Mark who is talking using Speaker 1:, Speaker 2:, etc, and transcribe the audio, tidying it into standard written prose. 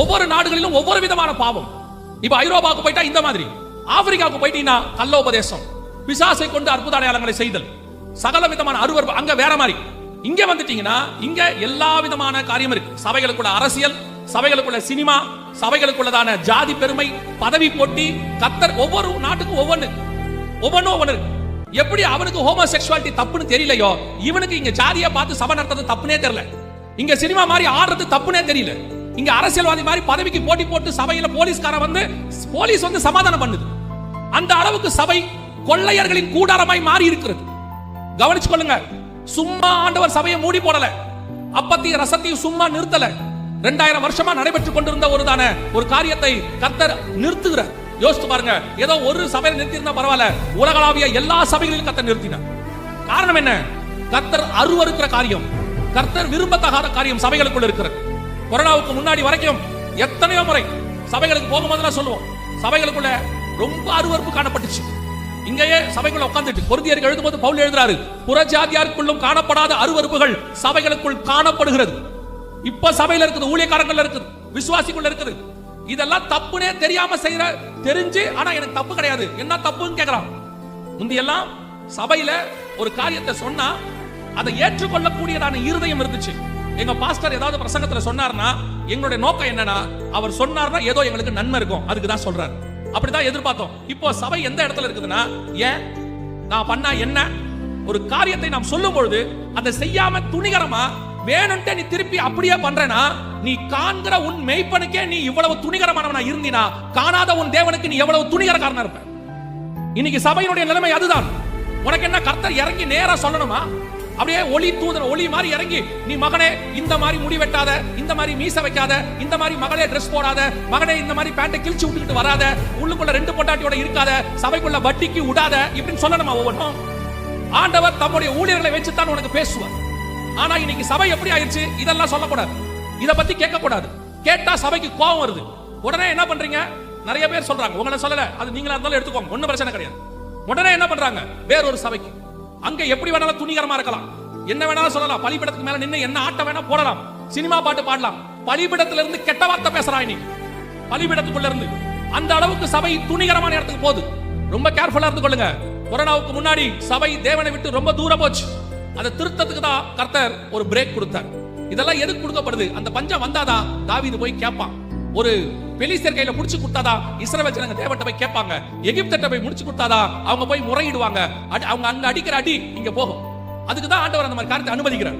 Speaker 1: ஒவ்வொரு நாடுகளிலும் ஒவ்வொரு விதமான பாவம். இப்ப ஐரோப்பாவுக்கு போயிட்டா இந்த மாதிரி, ஆப்பிரிக்காவுக்கு போயிட்டீங்கன்னா கள்ளோபதேசம், பிசாசை கொண்டு அற்புத அடையாளங்களை செய்தல், சகல விதமான அருவருப்பு அங்க வேற மாதிரி. இங்க வந்துட்டீங்கன்னா இங்க எல்லா விதமான காரியம் இருக்கு. சபைகளுக்குள்ள அரசியல், சபைகளுக்குள்ள சினிமா, சபைகளுக்குள்ளதான ஜாதி பெருமை, பதவி போட்டி, கத்தர் ஒவ்வொரு நாட்டுக்கும் ஒவ்வொன்னு இருக்கு. எப்படி அவனுக்கு ஹோமோசெக்சுவாலிட்டி தப்புன்னு தெரியலையோ, இவனுக்கு இங்க ஜாதியை பார்த்து சபை நடத்துறது தப்புனே தெரியல. இங்க சினிமா மாதிரி ஆடுறது தப்புனே தெரியல. இங்க அரசியல்வாதி மாதிரி பதவிக்கு போட்டி போட்டு சபையில போலீஸ் வந்து சமாதானம் பண்ணுது. அந்த அளவுக்கு சபை கொள்ளையர்களின் கூடாரமாய் மாறி இருக்கிறது. கவனிச்சு கொள்ளுங்க. சும்மா ஆண்டவர் சபையை மூடி போடல, அப்பத்தையும் ரசத்தையும் சும்மா நிறுத்தல. 2000 வருஷமா நடைபெற்றுக் கொண்டிருந்த ஒரு காரியத்தை கர்த்தர் நிறுத்துகிறார். யோசித்து பாருங்க. ஏதோ ஒரு சபையை நிறுத்தியிருந்தா பரவாயில்ல, உலகளாவிய எல்லா சபைகளிலும் கர்த்தர் நிறுத்தினார். காரணம் என்ன? கர்த்தர் அருவருக்கிற காரியம், கர்த்தர் விரும்பத்தகாத காரியம் சபைகளுக்குள்ள இருக்கிறது. கொரோனாவுக்கு முன்னாடி வரைக்கும் எத்தனையோ முறை சபைகளுக்கு போகும்போதெல்லாம் சொல்லுவோம், சபைகளுக்குள்ள ரொம்ப அருவருப்பு காணப்பட்டுச்சு. இங்கேயே சபைக்குள்ள உட்கார்ந்துட்டு கொரிந்தியருக்கு எழுதும்போது பவுல் எழுதுறாரு, புறஜாதியாருக்குள்ளும் காணப்படாத அருவருப்புகள் சபைகளுக்குள் காணப்படுகிறது. இப்ப சபையில இருக்குது, ஊழியக்காரங்கள்ல இருக்குது, விசுவாசிக்குள்ள இருக்குது. இதெல்லாம் தப்புனே தெரியாம செய்யற, தெரிஞ்சு ஆனா எனக்கு தப்பு கிடையாது, என்ன தப்புன்னு கேக்குறான். முந்தியெல்லாம் சபையில ஒரு காரியத்தை சொன்னா அதை ஏற்றுக்கொள்ளக்கூடியதான இருதயம் இருந்துச்சு. எங்க பாஸ்டர் ஏதாவது பிரசங்கத்துல சொன்னார்னா எங்களுடைய நோக்கம் என்னன்னா, அவர் சொன்னார்னா ஏதோ எங்களுக்கு நன்மை இருக்கும், அதுக்கு தான் சொல்றாரு. அப்படிதான் எதிர்பார்த்தோம். இப்போ சபை எந்த இடத்துல இருக்குதுன்னா, ஏன் நான் பண்ணா என்ன, ஒரு காரியத்தை நாம் சொல்லும் பொழுது அதை செய்யாம துணிகரமா வேணும்ட்டு நீ திருப்பி அப்படியே பண்றேனா, நீ காண்கிற உன் மெய்ப்பனுக்கே நீ இவ்வளவு துணிகரமானவனா இருந்தினா, காணாத உன் தேவனுக்கு நீ எவ்வளவு துணிகரக்காரனா இருப்ப. இன்னைக்கு சபையினுடைய நிலைமை அதுதான். உனக்கு என்ன கர்த்தர் இறங்கி நேரா சொல்லணுமா? அப்படியே ஒளி தூதன் ஒளி மாதிரி இறங்கி, நீ மகனே இந்த மாதிரி முடி வெட்டாத, இந்த மாதிரி மீச வைக்காத, இந்த மாதிரி மகளே ட்ரெஸ் போடாத, மகனே இந்த மாதிரி பேண்டை கிழிச்சு விட்டுக்கிட்டு வராத, உள்ளுக்குள்ள 2 பொண்டாட்டியோட இருக்காத, சபைக்குள்ள வட்டிக்கு விடாத, இப்படின்னு சொல்லணுமா? ஒவ்வொன்றும் ஆண்டவர் தம்முடைய ஊழியர்களை வச்சுதான் உனக்கு பேசுவார். ஆனா இன்னைக்கு சபை எப்படி ஆயிடுச்சு? இதெல்லாம் சொல்லக்கூடாது, இத பத்தி கேட்க கூடாது. கேட்டா சபைக்கு கோபம் வருது. உடனே என்ன பண்றீங்க? நிறைய பேர் சொல்றாங்க, உங்களை சொல்லல, அது நீங்களா இருந்தாலும் எடுத்துக்கோங்க, ஒன்னும் பிரச்சனை கிடையாது. உடனே என்ன பண்றாங்க? வேறொரு சபைக்கு, அங்க எப்படி வேணாலும் துணிகரமா இருக்கலாம், என்ன வேணாலும் சொல்லலாம், பலிபீடத்துக்கு மேல நின்று என்ன ஆட்டம் வேணா போடலாம், சினிமா பாட்டு பாடலாம். பலிபீடத்துல இருந்து கெட்ட வார்த்தை பேசுறான் இன்னைக்கு, பலிபீடத்துக்குள்ள இருந்து. அந்த அளவுக்கு சபை துணிகரமான இடத்துக்கு போகுது. ரொம்ப கேர்ஃபுல்லா இருந்து கொள்ளுங்க. கொரோனாவுக்கு முன்னாடி சபை தேவனை விட்டு ரொம்ப தூரம் போச்சு. அதை திருத்தத்துக்கு தான் கர்த்தர் ஒரு பிரேக் கொடுத்தார். இதெல்லாம் எதுக்கு கொடுக்கப்படுது? அந்த பஞ்சம் வந்தாதான் தாவீது போய் கேட்பான். ஒரு பெலிஸ்தர் கையில முடிச்சு கொடுத்தாதான் இஸ்ரவேல் ஜனங்க தேவன்ட்ட போய் கேட்பாங்க. எகிப்திட்ட போய் முடிச்சு கொடுத்தாதான் அவங்க போய் முறையிடுவாங்க. அவங்க அங்க அடிக்கிற அடி இங்க போகும். அதுக்கு தான் ஆண்டவர் அந்த மாதிரி காரியத்தை அனுமதிக்கிறார்.